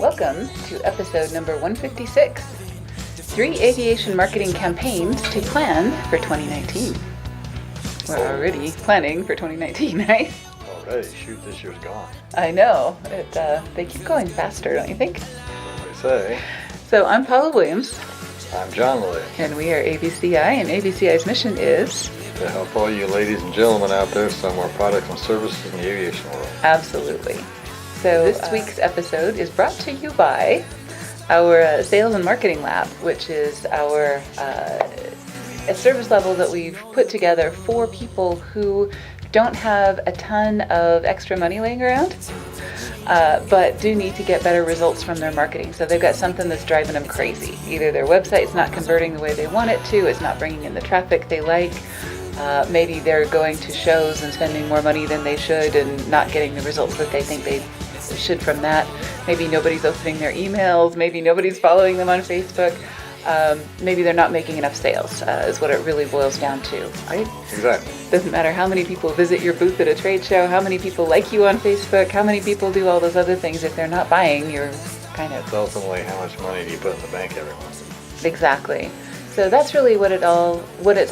Welcome to episode number 156, 3 aviation marketing campaigns to plan for 2019. We're already planning for 2019, right? Already? Shoot, this year's gone. I know. They keep going faster, don't you think? That's what they say. So I'm Paula Williams. I'm John Lilly. And we are ABCI, and ABCI's mission is to help all you ladies and gentlemen out there sell more products and services in the aviation world. Absolutely. So this week's episode is brought to you by our Sales and Marketing Lab, which is our a service level that we've put together for people who don't have a ton of extra money laying around, but do need to get better results from their marketing. So they've got something that's driving them crazy. Either their website's not converting the way they want it to, it's not bringing in the traffic they like, maybe they're going to shows and spending more money than they should and not getting the results that they think they should from that. Maybe nobody's opening their emails, maybe nobody's following them on Facebook, maybe they're not making enough sales, is what it really boils down to, right? Exactly. Doesn't matter how many people visit your booth at a trade show, how many people like you on Facebook, how many people do all those other things. If they're not buying, you're kind of... It's ultimately how much money do you put in the bank every month. Exactly. So that's really what it's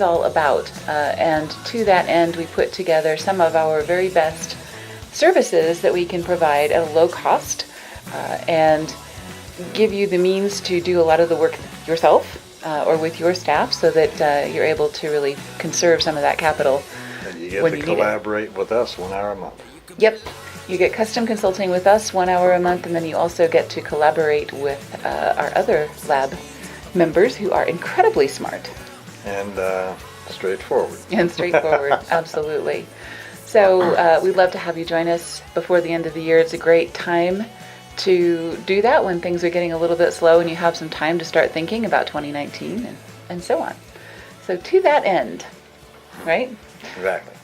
all about. And to that end, we put together some of our very best services that we can provide at a low cost, and give you the means to do a lot of the work yourself or with your staff, so that you're able to really conserve some of that capital. And you get to collaborate with us 1 hour a month. Yep. You get custom consulting with us 1 hour a month, and then you also get to collaborate with our other lab members who are incredibly smart. And straightforward. And straightforward, absolutely. So we'd love to have you join us before the end of the year. It's a great time to do that when things are getting a little bit slow and you have some time to start thinking about 2019 and so on. So to that end, right? Exactly.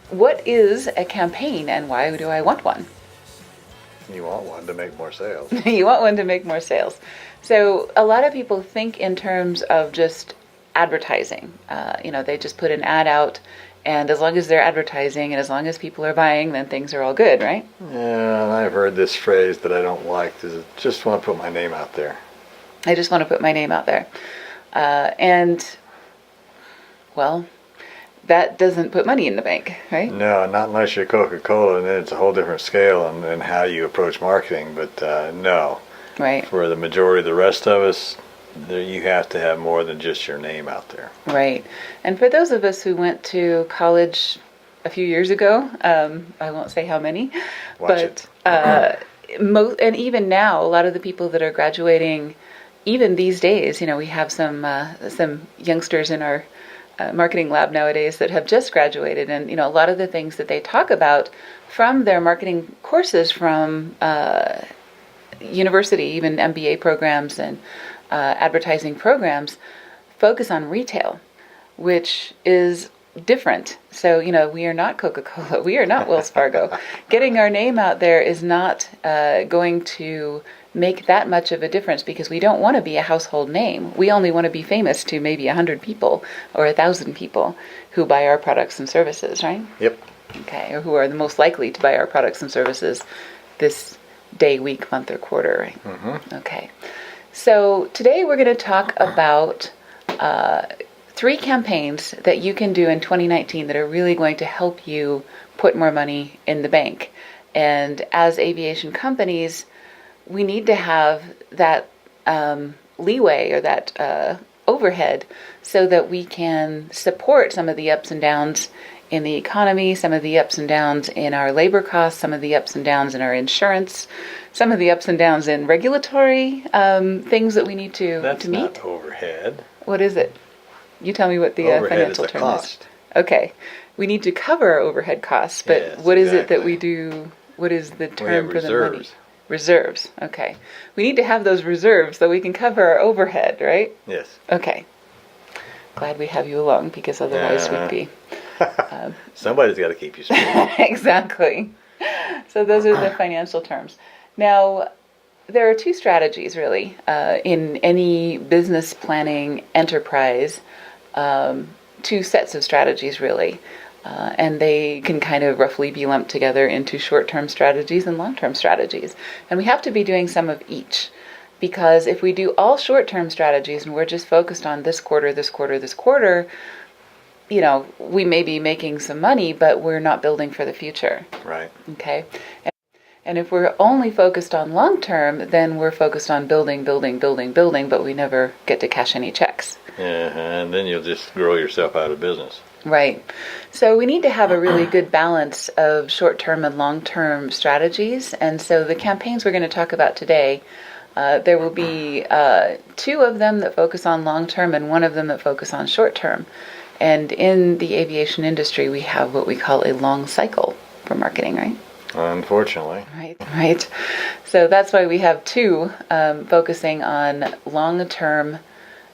What is a campaign and why do I want one? You want one to make more sales. You want one to make more sales. So a lot of people think in terms of just advertising. They just put an ad out, and as long as they're advertising and as long as people are buying, then things are all good, right? Yeah, and I've heard this phrase that I don't like, is just want to put my name out there. I just want to put my name out there. Well, that doesn't put money in the bank, right? No, not unless you're Coca-Cola, and then it's a whole different scale and how you approach marketing, but no. Right. For the majority of the rest of us, you have to have more than just your name out there. Right. And for those of us who went to college a few years ago, I won't say how many, and even now, a lot of the people that are graduating, even these days, we have some youngsters in our marketing lab nowadays that have just graduated, and a lot of the things that they talk about from their marketing courses from university, even MBA programs and advertising programs, focus on retail, which is different. So, we are not Coca-Cola, we are not Wells Fargo. Getting our name out there is not going to make that much of a difference, because we don't want to be a household name. We only want to be famous to maybe 100 people or 1,000 people who buy our products and services, right? Yep. Okay, or who are the most likely to buy our products and services this day, week, month, or quarter, right? Mm-hmm. Okay. So today we're going to talk about 3 campaigns that you can do in 2019 that are really going to help you put more money in the bank. And as aviation companies, we need to have that leeway or that overhead so that we can support some of the ups and downs in the economy, some of the ups and downs in our labor costs, some of the ups and downs in our insurance, some of the ups and downs in regulatory things that we need to That's meet. Not overhead. What is it? You tell me what the financial term cost. is. Okay. We need to cover our overhead costs, but yes, what is exactly. it that we do? What is the term for the money? Reserves. Okay. We need to have those reserves so we can cover our overhead, right? Yes. Okay. Glad we have you along, because otherwise we'd be... Somebody's got to keep you straight. Exactly. So those are the financial terms. Now, there are 2 strategies, really, in any business planning enterprise. 2 sets of strategies, really. And they can kind of roughly be lumped together into short-term strategies and long-term strategies. And we have to be doing some of each. Because if we do all short-term strategies and we're just focused on this quarter, we may be making some money, but we're not building for the future. Right. Okay. And if we're only focused on long-term, then we're focused on building, but we never get to cash any checks. And then you'll just grow yourself out of business. Right. So we need to have a really good balance of short-term and long-term strategies. And so the campaigns we're going to talk about today, there will be 2 of them that focus on long-term and 1 of them that focus on short-term. And in the aviation industry, we have what we call a long cycle for marketing, right? Unfortunately. Right. So that's why we have 2 focusing on long-term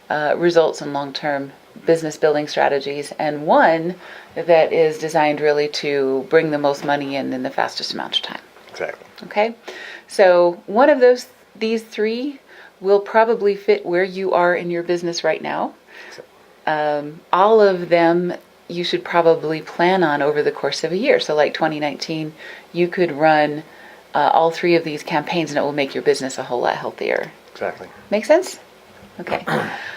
results and long-term business building strategies, and 1 that is designed really to bring the most money in the fastest amount of time. Exactly. Okay. So one of these 3 will probably fit where you are in your business right now. All of them you should probably plan on over the course of a year. So like 2019, you could run all 3 of these campaigns and it will make your business a whole lot healthier. Exactly. Make sense? Okay.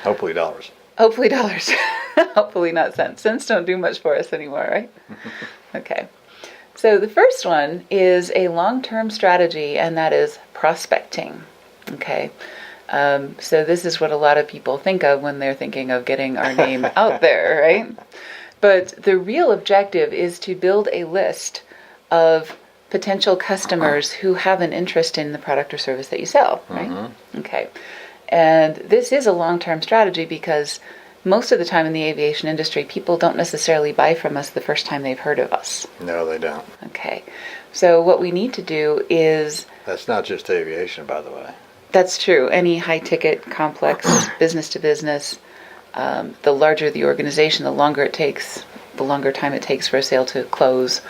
Hopefully dollars. Hopefully dollars. Hopefully not cents. Cents don't do much for us anymore, right? Okay. So the first one is a long-term strategy, and that is prospecting. Okay. So this is what a lot of people think of when they're thinking of getting our name out there, right? But the real objective is to build a list of potential customers who have an interest in the product or service that you sell, right? Mm-hmm. Okay. And this is a long-term strategy because most of the time in the aviation industry, people don't necessarily buy from us the first time they've heard of us. No, they don't. Okay. So what we need to do is... That's not just aviation, by the way. That's true. Any high-ticket, complex, business-to-business, the larger the organization, the longer time it takes for a sale to close.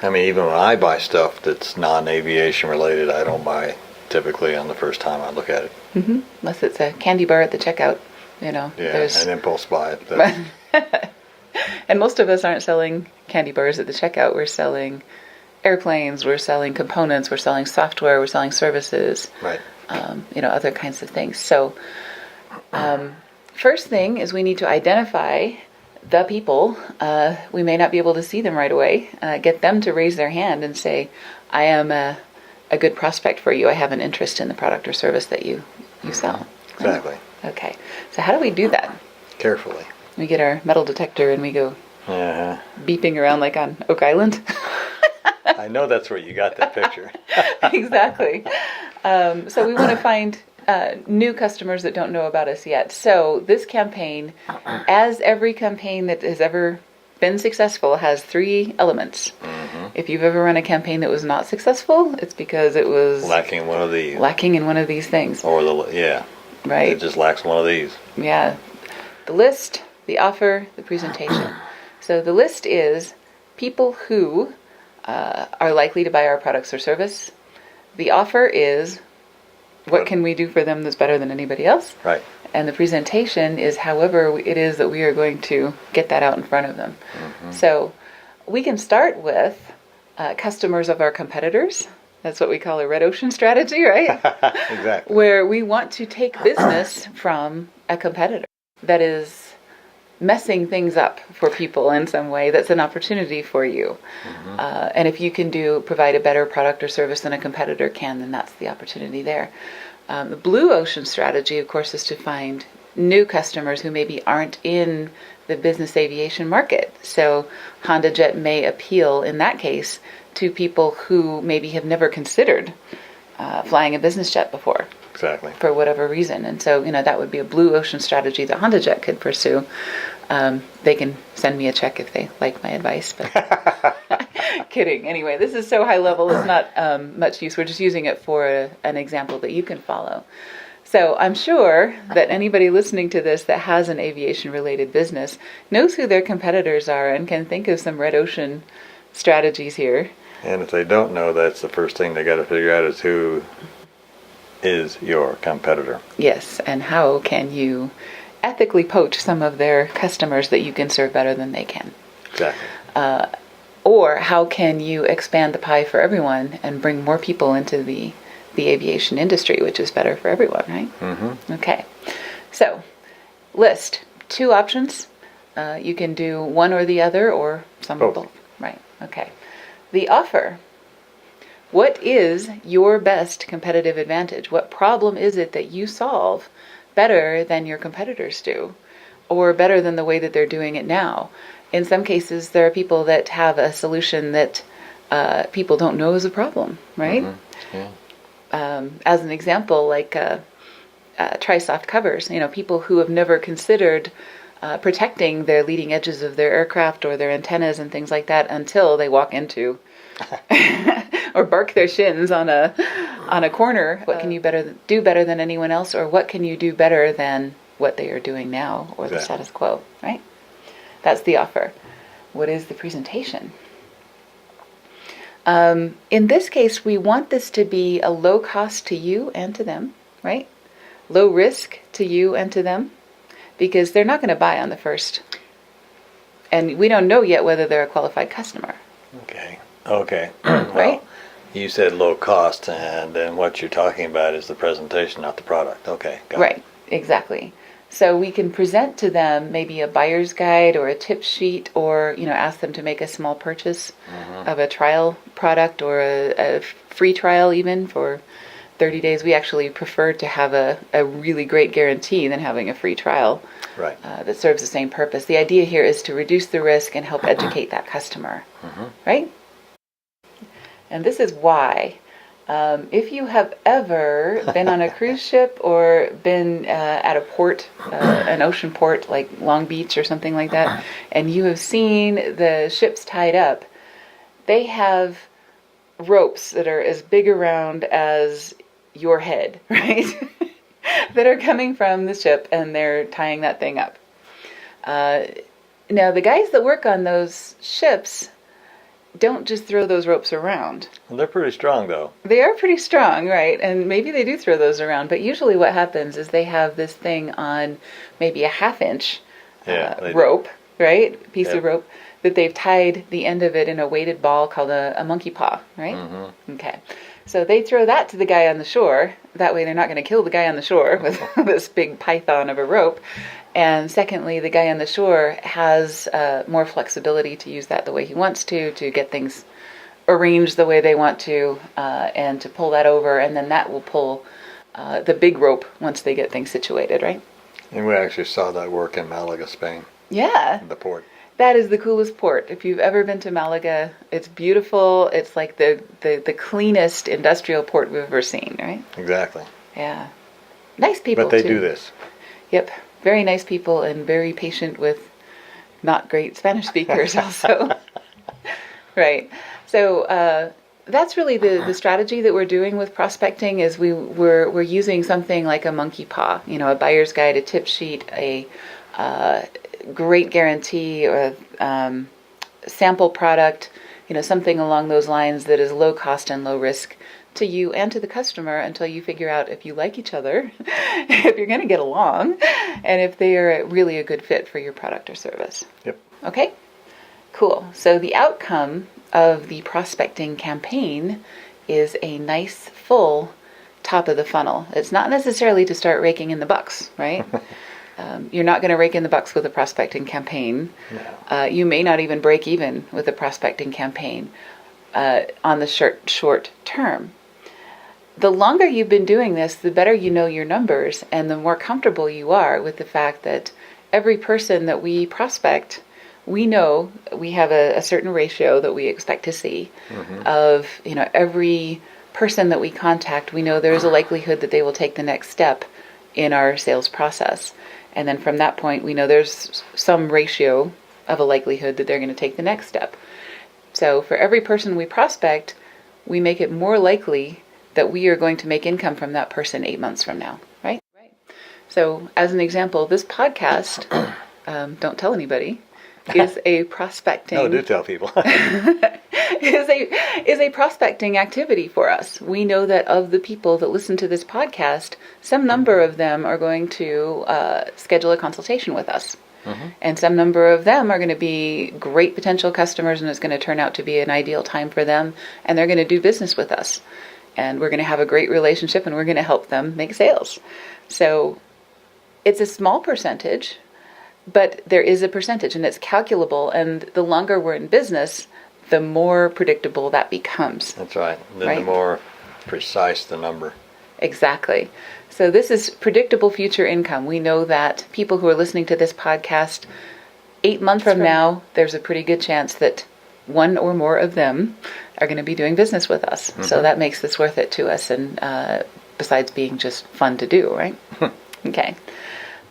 I mean, even when I buy stuff that's non-aviation related, I don't buy typically on the first time I look at it. Mm-hmm. Unless it's a candy bar at the checkout, Yeah, an impulse buy. And most of us aren't selling candy bars at the checkout. We're selling airplanes, we're selling components, we're selling software, we're selling services. Right. Other kinds of things. So, first thing is we need to identify the people. We may not be able to see them right away. Get them to raise their hand and say, I am a good prospect for you. I have an interest in the product or service that you sell. Exactly. Okay. So how do we do that? Carefully. We get our metal detector and we go beeping around like on Oak Island. I know that's where you got that picture. Exactly. So we want to find new customers that don't know about us yet. So this campaign, as every campaign that has ever been successful, has 3 elements. Mm-hmm. If you've ever run a campaign that was not successful, it's because it was lacking one of these. Lacking in one of these things. Right. It just lacks one of these. Yeah. The list, the offer, the presentation. So the list is people who are likely to buy our products or service. The offer is what can we do for them that's better than anybody else? Right. And the presentation is however it is that we are going to get that out in front of them. Mm-hmm. So we can start with customers of our competitors. That's what we call a red ocean strategy, right? Exactly. Where we want to take business from a competitor that is messing things up for people in some way. That's an opportunity for you. Mm-hmm. And if you can provide a better product or service than a competitor can, then that's the opportunity there. The blue ocean strategy, of course, is to find new customers who maybe aren't in the business aviation market. So HondaJet may appeal in that case to people who maybe have never considered flying a business jet before. Exactly. For whatever reason. And so, that would be a blue ocean strategy that HondaJet could pursue. They can send me a check if they like my advice, but kidding. Anyway, this is so high level, it's not much use. We're just using it for an example that you can follow. So I'm sure that anybody listening to this that has an aviation-related business knows who their competitors are and can think of some red ocean strategies here. And if they don't know, that's the first thing they got to figure out is who is your competitor. Yes, and how can you ethically poach some of their customers that you can serve better than they can. Exactly. Or how can you expand the pie for everyone and bring more people into the aviation industry, which is better for everyone, right? Mm-hmm. Okay. So, list 2 options. You can do one or the other, or some or both. Right. Okay. The offer. What is your best competitive advantage? What problem is it that you solve better than your competitors do, or better than the way that they're doing it now? In some cases, there are people that have a solution that people don't know is a problem, right? Mm-hmm. Yeah. As an example, like tri-soft covers, people who have never considered protecting their leading edges of their aircraft or their antennas and things like that until they walk into or bark their shins on a corner. What can you do better than anyone else, or what can you do better than what they are doing now, or the status quo, right? That's the offer. What is the presentation? In this case, we want this to be a low cost to you and to them, right? Low risk to you and to them, because they're not going to buy on the first. And we don't know yet whether they're a qualified customer. Okay. Right? Well, you said low cost, and then what you're talking about is the presentation, not the product. Okay, got it. Right, exactly. So we can present to them maybe a buyer's guide or a tip sheet, or ask them to make a small purchase of a trial product, or a free trial even for 30 days. We actually prefer to have a really great guarantee than having a free trial. Right. That serves the same purpose. The idea here is to reduce the risk and help educate that customer, right? And this is why. If you have ever been on a cruise ship or been at a port, an ocean port like Long Beach or something like that, and you have seen the ships tied up, they have ropes that are as big around as your head, right? that are coming from the ship, and they're tying that thing up. Now, the guys that work on those ships don't just throw those ropes around. Well, they're pretty strong, though. They are pretty strong, right? And maybe they do throw those around, but usually what happens is they have this thing on maybe a half-inch rope, right? Piece of rope that they've tied the end of it in a weighted ball called a monkey paw, right? Mm-hmm. Okay. So they throw that to the guy on the shore. That way they're not going to kill the guy on the shore with this big python of a rope. And secondly, the guy on the shore has more flexibility to use that the way he wants to get things arranged the way they want to, and to pull that over, and then that will pull the big rope once they get things situated, right? And we actually saw that work in Malaga, Spain. Yeah. The port. That is the coolest port. If you've ever been to Malaga, it's beautiful. It's like the cleanest industrial port we've ever seen, right? Exactly. Yeah. Nice people, But they too. do this. Yep. Very nice people, and very patient with not great Spanish speakers also. Right. So that's really the strategy that we're doing with prospecting, is we're using something like a monkey paw, a buyer's guide, a tip sheet, a great guarantee, or sample product, something along those lines that is low cost and low risk to you and to the customer, until you figure out if you like each other, if you're going to get along, and if they are really a good fit for your product or service. Yep. Okay? Cool. So the outcome of the prospecting campaign is a nice, full top of the funnel. It's not necessarily to start raking in the bucks, right? You're not going to rake in the bucks with a prospecting campaign. No. You may not even break even with a prospecting campaign on the short term. The longer you've been doing this, the better you know your numbers, and the more comfortable you are with the fact that every person that we prospect, we know we have a certain ratio that we expect to see of, every person that we contact, we know there's a likelihood that they will take the next step in our sales process. And then from that point, we know there's some ratio of a likelihood that they're going to take the next step. So for every person we prospect, we make it more likely that we are going to make income from that person 8 months from now, right? Right. So as an example, this podcast, don't tell anybody, is a prospecting. No, do tell people. is a prospecting activity for us. We know that of the people that listen to this podcast, some number of them are going to schedule a consultation with us. And some number of them are going to be great potential customers, and it's going to turn out to be an ideal time for them, and they're going to do business with us. And we're going to have a great relationship, and we're going to help them make sales. So it's a small percentage, but there is a percentage, and it's calculable. And the longer we're in business, the more predictable that becomes. That's right. And then the more precise the number. Exactly. So this is predictable future income. We know that people who are listening to this podcast, 8 months from now, there's a pretty good chance that one or more of them are going to be doing business with us. So that makes this worth it to us, and besides being just fun to do, right? Okay.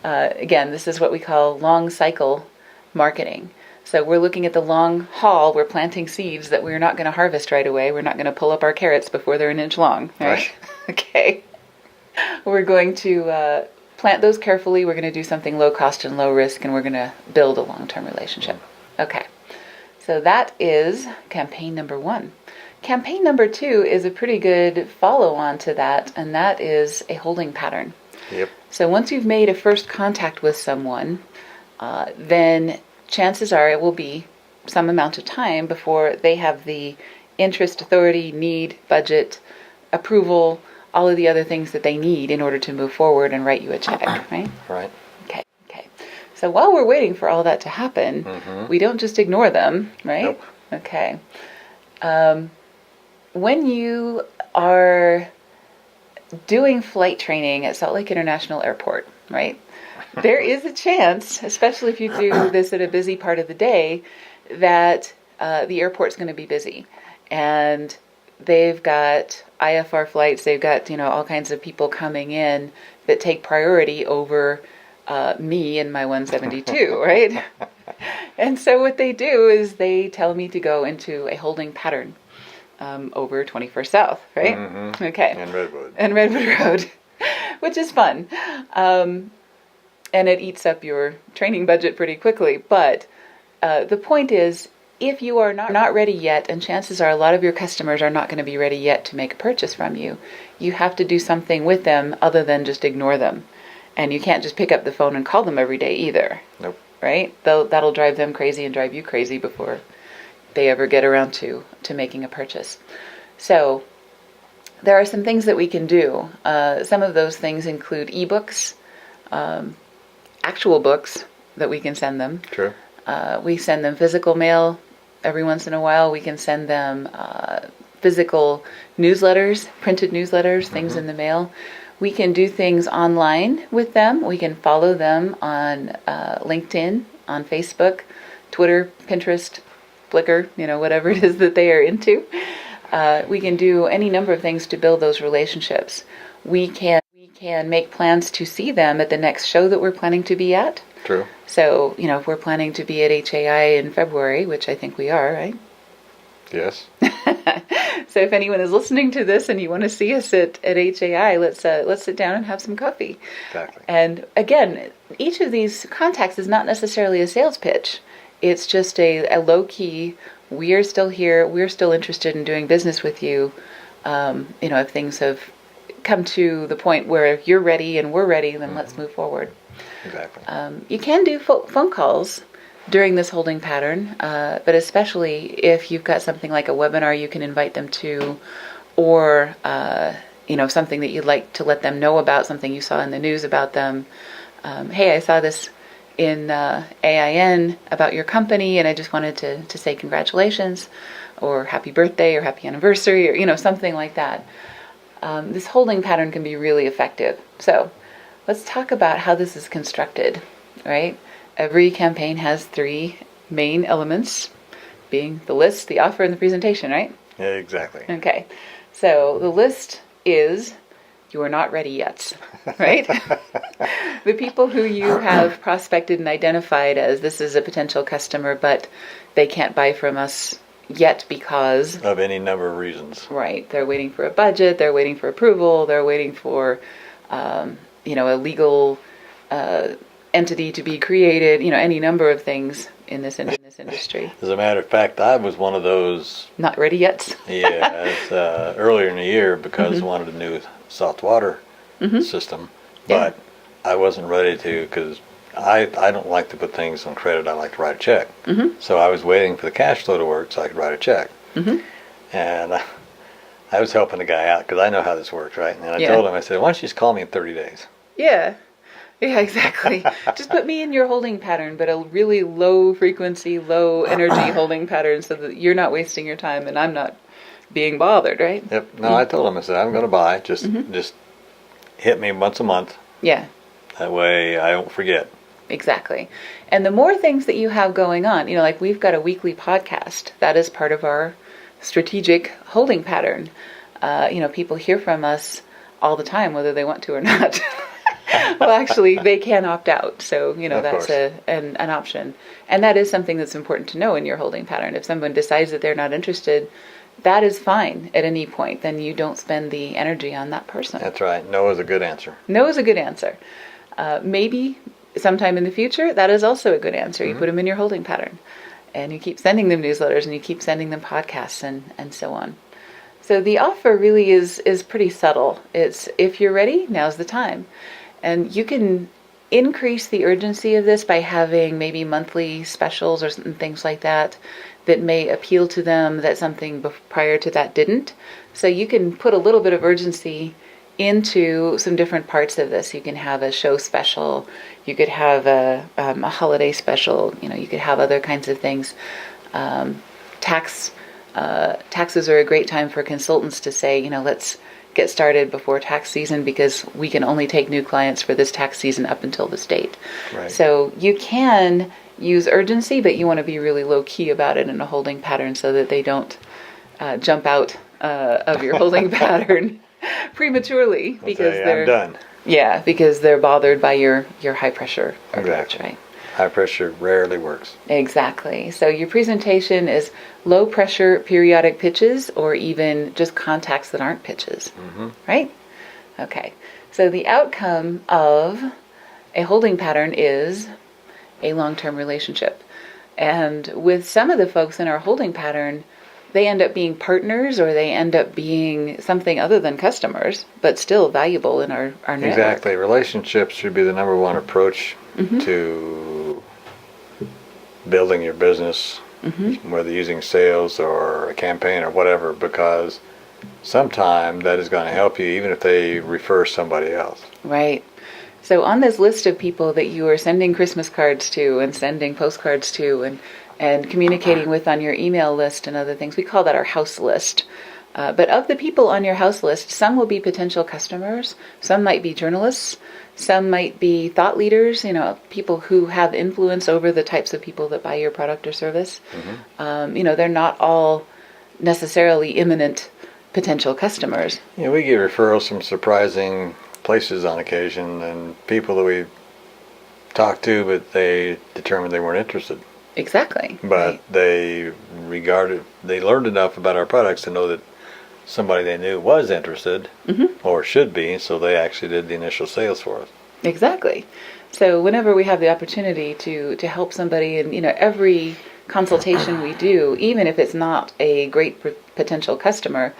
Again, this is what we call long cycle marketing. So we're looking at the long haul. We're planting seeds that we're not going to harvest right away. We're not going to pull up our carrots before they're an inch long, right? Okay. We're going to plant those carefully. We're going to do something low cost and low risk, and we're going to build a long-term relationship. Okay. So that is campaign number 1. Campaign number 2 is a pretty good follow-on to that, and that is a holding pattern. Yep. So once you've made a first contact with someone, then chances are it will be some amount of time before they have the interest, authority, need, budget, approval, all of the other things that they need in order to move forward and write you a check, right? Right. Okay. So while we're waiting for all that to happen, we don't just ignore them, right? Nope. Okay. When you are doing flight training at Salt Lake International Airport, right? There is a chance, especially if you do this at a busy part of the day, that the airport's going to be busy. And they've got IFR flights, they've got, all kinds of people coming in that take priority over me and my 172, right? And so what they do is they tell me to go into a holding pattern over 21st South, right? Okay. And Redwood Road, which is fun. And it eats up your training budget pretty quickly. But the point is, if you are not ready yet, and chances are a lot of your customers are not going to be ready yet to make a purchase from you, you have to do something with them other than just ignore them. And you can't just pick up the phone and call them every day either. Nope. Right? That'll drive them crazy and drive you crazy before they ever get around to making a purchase. So there are some things that we can do. Some of those things include ebooks, actual books that we can send them. True. We send them physical mail every once in a while. We can send them physical newsletters, printed newsletters, things in the mail. We can do things online with them. We can follow them on LinkedIn, on Facebook, Twitter, Pinterest, Flickr, whatever it is that they are into. We can do any number of things to build those relationships. We can make plans to see them at the next show that we're planning to be at. True. So, if we're planning to be at HAI in February, which I think we are, right? Yes. So if anyone is listening to this and you want to see us at HAI, let's sit down and have some coffee. Exactly. And again, each of these contacts is not necessarily a sales pitch. It's just a low-key, we are still here, we're still interested in doing business with you. If things have come to the point where you're ready and we're ready, then let's move forward. Exactly. You can do phone calls during this holding pattern, but especially if you've got something like a webinar you can invite them to, or something that you'd like to let them know about, something you saw in the news about them. Hey, I saw this in AIN about your company, and I just wanted to say congratulations, or happy birthday, or happy anniversary, or something like that. This holding pattern can be really effective. So let's talk about how this is constructed, right? Every campaign has 3 main elements, being the list, the offer, and the presentation, right? Yeah, exactly. Okay. So the list is, you are not ready yet, right? The people who you have prospected and identified as, this is a potential customer, but they can't buy from us yet because of any number of reasons. Right. They're waiting for a budget. They're waiting for approval. They're waiting for, a legal entity to be created. Any number of things in this industry. As a matter of fact, I was one of those. Not ready yet. Yeah, earlier in the year because I wanted a new saltwater system, but I wasn't ready to because I don't like to put things on credit. I like to write a check. Mm-hmm. So I was waiting for the cash flow to work so I could write a check. Mm-hmm. And I was helping the guy out because I know how this works, right? And I told him, I said, why don't you just call me in 30 days? Yeah. Yeah, exactly. Just put me in your holding pattern, but a really low frequency, low energy holding pattern so that you're not wasting your time and I'm not being bothered, right? Yep. No, I told him, I said, I'm going to buy. Just hit me once a month. Yeah. That way I don't forget. Exactly. And the more things that you have going on, like we've got a weekly podcast. That is part of our strategic holding pattern. People hear from us all the time, whether they want to or not. Well, actually, they can opt out. So, that's an option. And that is something that's important to know in your holding pattern. If someone decides that they're not interested, that is fine at any point. Then you don't spend the energy on that person. That's right. No is a good answer. No is a good answer. Maybe sometime in the future, that is also a good answer. You put them in your holding pattern. And you keep sending them newsletters and you keep sending them podcasts and so on. So the offer really is pretty subtle. It's, if you're ready, now's the time. And you can increase the urgency of this by having maybe monthly specials or things like that may appeal to them that something prior to that didn't. So you can put a little bit of urgency into some different parts of this. You can have a show special. You could have a holiday special. You could have other kinds of things. Taxes are a great time for consultants to say, let's get started before tax season because we can only take new clients for this tax season up until this date. Right. So you can use urgency, but you want to be really low key about it in a holding pattern so that they don't jump out of your holding pattern prematurely because I'm done. Yeah, because they're bothered by your high pressure approach, Exactly. right? High pressure rarely works. Exactly. So your presentation is low pressure periodic pitches or even just contacts that aren't pitches, right? Okay. So the outcome of a holding pattern is a long-term relationship. And with some of the folks in our holding pattern, they end up being partners or they end up being something other than customers, but still valuable in our network. Exactly. Relationships should be the number one approach to building your business, whether using sales or a campaign or whatever, because sometime that is going to help you even if they refer somebody else. Right. So on this list of people that you are sending Christmas cards to and sending postcards to and communicating with on your email list and other things, we call that our house list. But of the people on your house list, some will be potential customers, some might be journalists, some might be thought leaders, people who have influence over the types of people that buy your product or service. They're not all necessarily imminent potential customers. Yeah, we get referrals from surprising places on occasion and people that we talked to, but they determined they weren't interested. Exactly. But right. they learned enough about our products to know that somebody they knew was interested or should be, so they actually did the initial sales for us. Exactly. So whenever we have the opportunity to help somebody, and every consultation we do, even if it's not a great potential customer,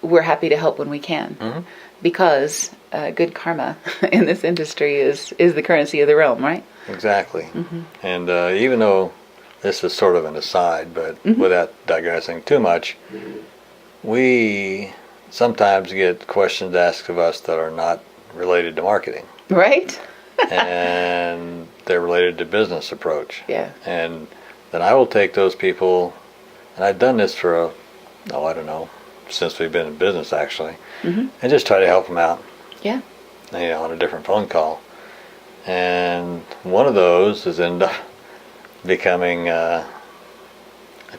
we're happy to help when we can, because good karma in this industry is the currency of the realm, right? Exactly. And even though this is sort of an aside, but without digressing too much, we sometimes get questions asked of us that are not related to marketing. Right. And they're related to business approach. Yeah. And then I will take those people, and I've done this for since we've been in business actually, and just try to help them out. Yeah. On a different phone call. And one of those has ended up becoming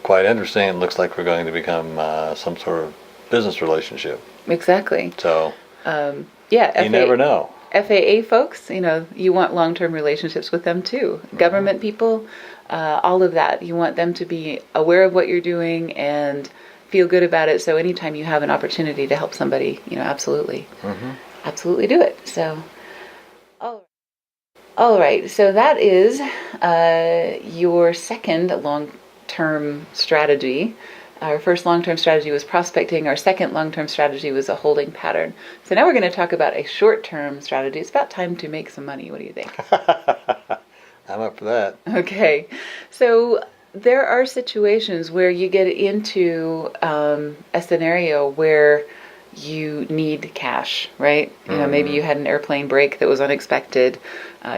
quite interesting. It looks like we're going to become some sort of business relationship. Exactly. So, you never know. FAA folks, you want long-term relationships with them too. Government people, all of that. You want them to be aware of what you're doing and feel good about it. So anytime you have an opportunity to help somebody, absolutely. Absolutely do it. So, all right. So that is your second long-term strategy. Our first long-term strategy was prospecting. Our second long-term strategy was a holding pattern. So now we're going to talk about a short-term strategy. It's about time to make some money. What do you think? I'm up for that. Okay. So there are situations where you get into a scenario where you need cash, right? Maybe you had an airplane break that was unexpected.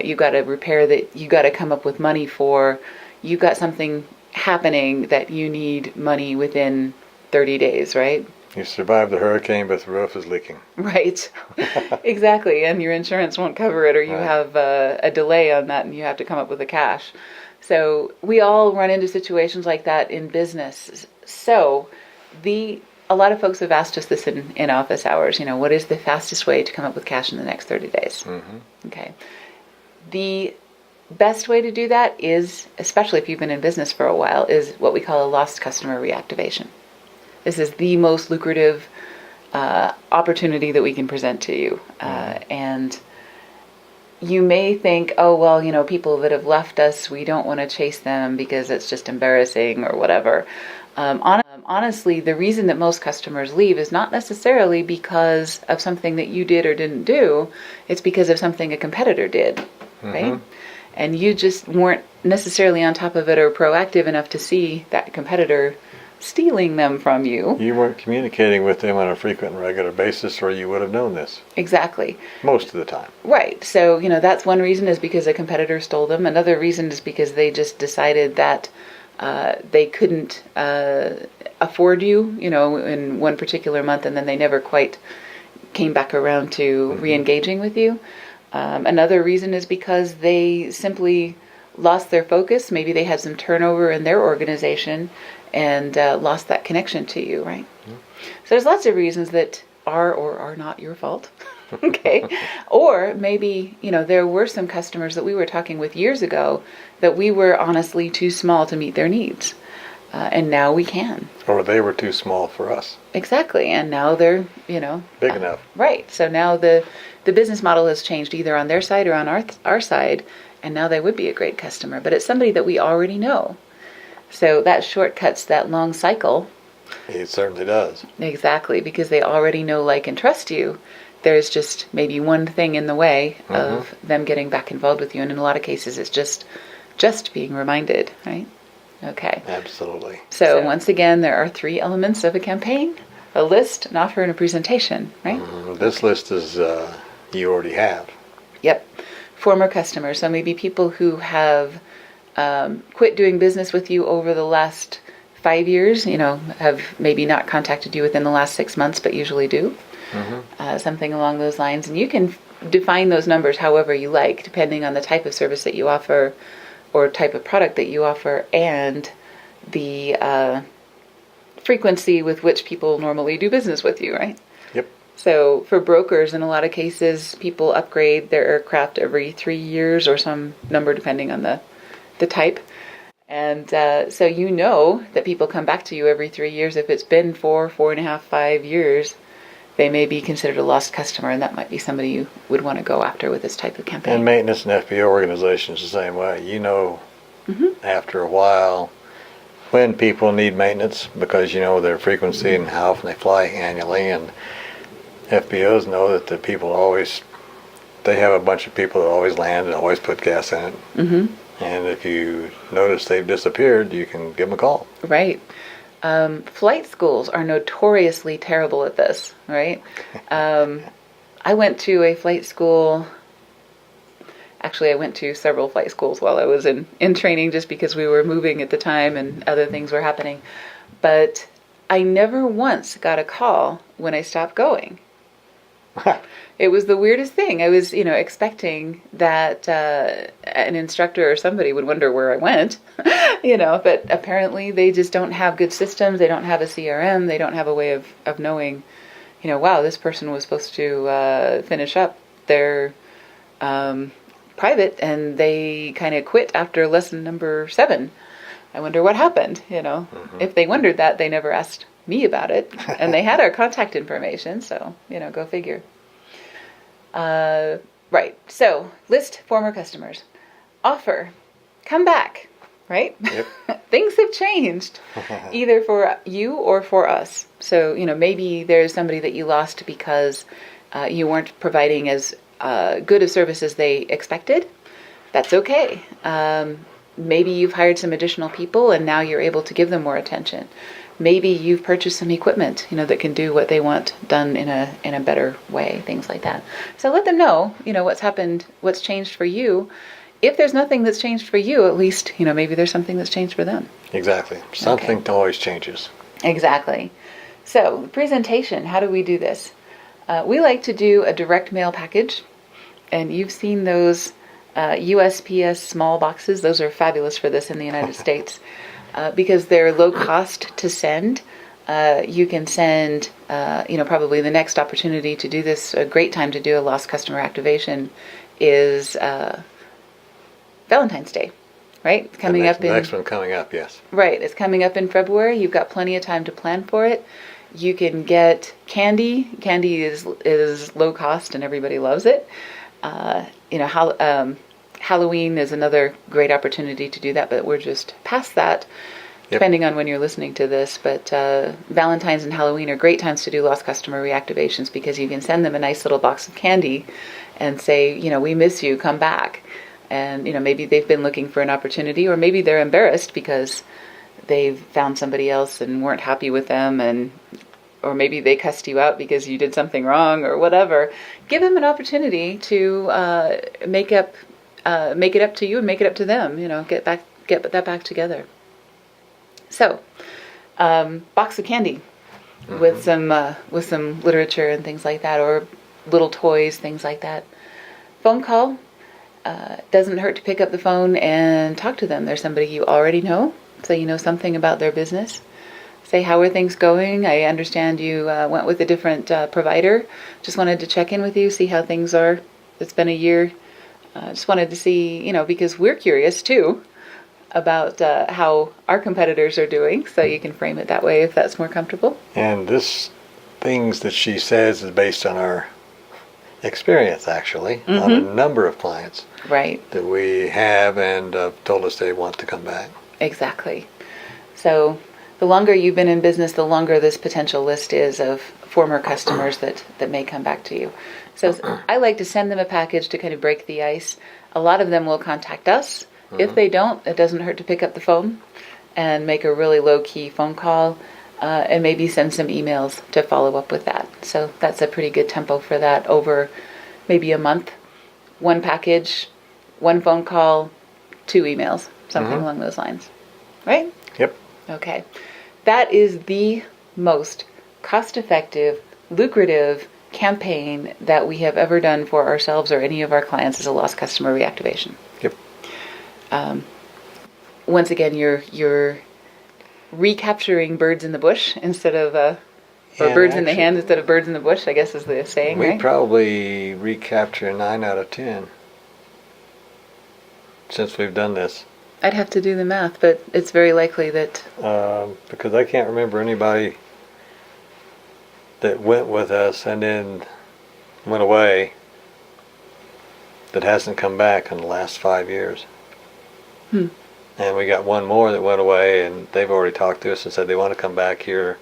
You got a repair that you got to come up with money for. You got something happening that you need money within 30 days, right? You survived the hurricane, but the roof is leaking. Right. Exactly. And your insurance won't cover it, or you have a delay on that and you have to come up with the cash. So we all run into situations like that in business. So a lot of folks have asked us this in office hours, what is the fastest way to come up with cash in the next 30 days? Mm-hmm. Okay. The best way to do that is, especially if you've been in business for a while, is what we call a lost customer reactivation. This is the most lucrative opportunity that we can present to you. And you may think, oh, well, people that have left us, we don't want to chase them because it's just embarrassing or whatever. Honestly, the reason that most customers leave is not necessarily because of something that you did or didn't do. It's because of something a competitor did, right? And you just weren't necessarily on top of it or proactive enough to see that competitor stealing them from you. You weren't communicating with them on a frequent and regular basis, or you would have known this. Exactly. Most of the time. Right. So, that's one reason, is because a competitor stole them. Another reason is because they just decided that they couldn't afford you, in one particular month, and then they never quite came back around to re-engaging with you. Another reason is because they simply lost their focus. Maybe they had some turnover in their organization and lost that connection to you, right? So there's lots of reasons that are or are not your fault. Okay. Or maybe, there were some customers that we were talking with years ago that we were honestly too small to meet their needs. And now we can. Or they were too small for us. Exactly. And now they're, big enough. Right. So now the business model has changed either on their side or on our side. And now they would be a great customer. But it's somebody that we already know. So that shortcuts that long cycle. It certainly does. Exactly. Because they already know, like, and trust you. There's just maybe one thing in the way of them getting back involved with you. And in a lot of cases, it's just being reminded, right? Okay. Absolutely. So once again, there are 3 elements of a campaign: a list, an offer, and a presentation, right? This list is you already have. Yep. Former customers. So maybe people who have quit doing business with you over the last 5 years, have maybe not contacted you within the last 6 months, but usually do. Something along those lines. And you can define those numbers however you like, depending on the type of service that you offer or type of product that you offer, and the frequency with which people normally do business with you, right? Yep. So for brokers, in a lot of cases, people upgrade their aircraft every 3 years or some number depending on the type. And so that people come back to you every 3 years. If it's been 4.5, 5 years, they may be considered a lost customer, and that might be somebody you would want to go after with this type of campaign. And maintenance and FBO organizations the same way. After a while when people need maintenance because their frequency and how often they fly annually, and FBOs know that the people they have a bunch of people that always land and always put gas in it. And if you notice they've disappeared, you can give them a call. Right. Flight schools are notoriously terrible at this, right? I went to a flight school. Actually, I went to several flight schools while I was in training, just because we were moving at the time and other things were happening. But I never once got a call when I stopped going. It was the weirdest thing. I was, expecting that an instructor or somebody would wonder where I went, but apparently they just don't have good systems. They don't have a CRM. They don't have a way of knowing, wow, this person was supposed to finish up their private and they kind of quit after lesson number 7. I wonder what happened, If they wondered that, they never asked me about it. And they had our contact information, so, go figure. Right. So, list former customers. Offer. Come back. right? Yep. Things have changed, either for you or for us. So, maybe there's somebody that you lost because you weren't providing as good a service as they expected. That's okay. Maybe you've hired some additional people and now you're able to give them more attention. Maybe you've purchased some equipment, that can do what they want done in a better way, things like that. So let them know, what's happened, what's changed for you. If there's nothing that's changed for you, at least, maybe there's something that's changed for them. Exactly. Something always changes. Exactly. So, presentation, how do we do this? We like to do a direct mail package, and you've seen those USPS small boxes. Those are fabulous for this in the United States because they're low cost to send. You can send, probably the next opportunity to do this, a great time to do a lost customer activation is Valentine's Day, right? Coming up in the next one coming up, yes. Right, it's coming up in February. You've got plenty of time to plan for it. You can get candy. Candy is low cost and everybody loves it. Halloween is another great opportunity to do that, but we're just past that, depending on when you're listening to this. But Valentine's and Halloween are great times to do lost customer reactivations because you can send them a nice little box of candy and say, we miss you, come back. And, maybe they've been looking for an opportunity, or maybe they're embarrassed because they've found somebody else and weren't happy with them, or maybe they cussed you out because you did something wrong or whatever. Give them an opportunity to make it up to you and make it up to them. Get that back together. So, box of candy with some literature and things like that, or little toys, things like that. Phone call. Doesn't hurt to pick up the phone and talk to them. There's somebody you already know, so you know something about their business. Say, how are things going? I understand you went with a different provider. Just wanted to check in with you, see how things are. It's been a year. Just wanted to see, because we're curious too about how our competitors are doing, so you can frame it that way if that's more comfortable. And this things that she says is based on our experience, actually, on a number of clients that we have and told us they want to come back. Exactly. So the longer you've been in business, the longer this potential list is of former customers that may come back to you. So I like to send them a package to kind of break the ice. A lot of them will contact us. If they don't, it doesn't hurt to pick up the phone and make a really low-key phone call and maybe send some emails to follow up with that. So that's a pretty good tempo for that over maybe a month. One package, one phone call, 2 emails, something along those lines. Right? Yep. Okay. That is the most cost-effective, lucrative campaign that we have ever done for ourselves or any of our clients as a lost customer reactivation. Yep. Once again, you're recapturing birds in the bush instead of or birds in the hand instead of birds in the bush, I guess is the saying, we right? We probably recapture 9 out of 10 since we've done this. I'd have to do the math, but it's very likely that... because I can't remember anybody that went with us and then went away that hasn't come back in the last 5 years. And we got one more that went away, and they've already talked to us and said they want to come back here.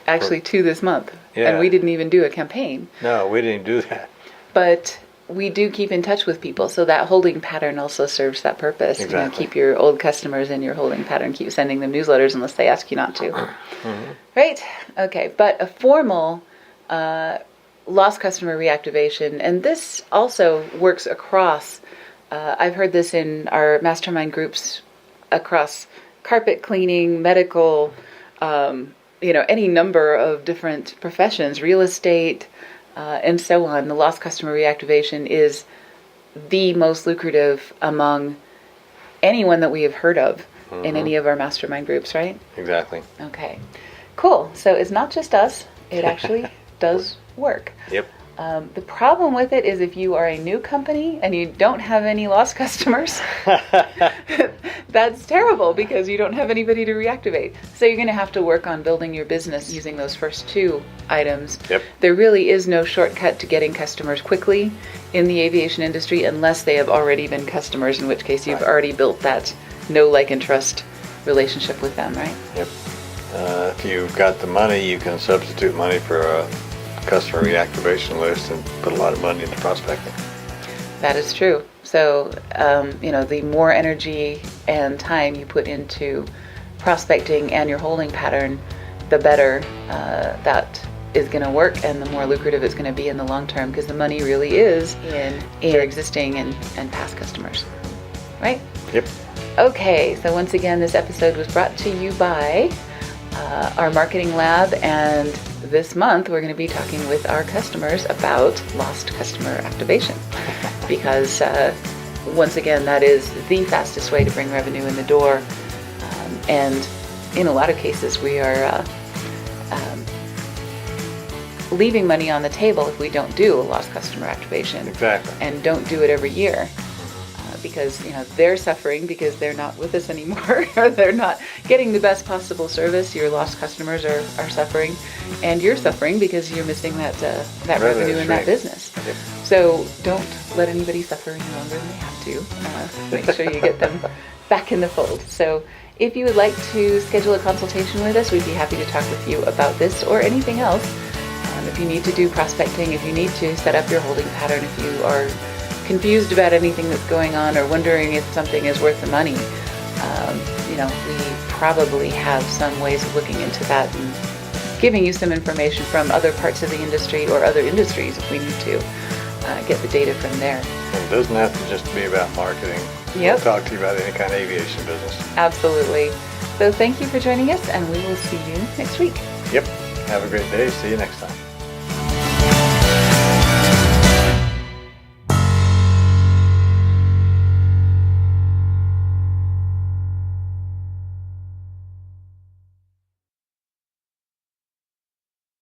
Actually, 2 this month. Yeah. And we didn't even do a campaign. No, we didn't do that. But we do keep in touch with people, so that holding pattern also serves that purpose. Exactly. Keep your old customers in your holding pattern. Keep sending them newsletters unless they ask you not to. Right? Okay. But a formal lost customer reactivation, and this also works across, I've heard this in our mastermind groups across carpet cleaning, medical, any number of different professions, real estate, and so on. The lost customer reactivation is the most lucrative among anyone that we have heard of in any of our mastermind groups, right? Exactly. Okay. Cool. So it's not just us. It actually does work. Yep. The problem with it is if you are a new company and you don't have any lost customers, that's terrible because you don't have anybody to reactivate. So you're going to have to work on building your business using those first 2 items. Yep. There really is no shortcut to getting customers quickly in the aviation industry unless they have already been customers, in which case you've already built that know, like, and trust relationship with them, right? Yep. If you've got the money, you can substitute money for a customer reactivation list and put a lot of money into prospecting. That is true. So, the more energy and time you put into prospecting and your holding pattern, the better that is going to work, and the more lucrative it's going to be in the long term, because the money really is in your existing and past customers, right? Yep. Okay, so once again, this episode was brought to you by our marketing lab, and this month we're going to be talking with our customers about lost customer activation, because once again, that is the fastest way to bring revenue in the door, and in a lot of cases we are leaving money on the table if we don't do a lost customer activation. Exactly. And don't do it every year. Because they're suffering because they're not with us anymore, or they're not getting the best possible service. Your lost customers are suffering, and you're suffering because you're missing that revenue in that business. Yep. So don't let anybody suffer any longer than they have to. Make sure you get them back in the fold. So if you would like to schedule a consultation with us, we'd be happy to talk with you about this or anything else. If you need to do prospecting, if you need to set up your holding pattern, if you are confused about anything that's going on, or wondering if something is worth the money, we probably have some ways of looking into that and giving you some information from other parts of the industry or other industries if we need to get the data from there. It doesn't have to just be about marketing. Yep. We'll talk to you about any kind of aviation business. Absolutely. So thank you for joining us, and we will see you next week. Yep. Have a great day. See you next time.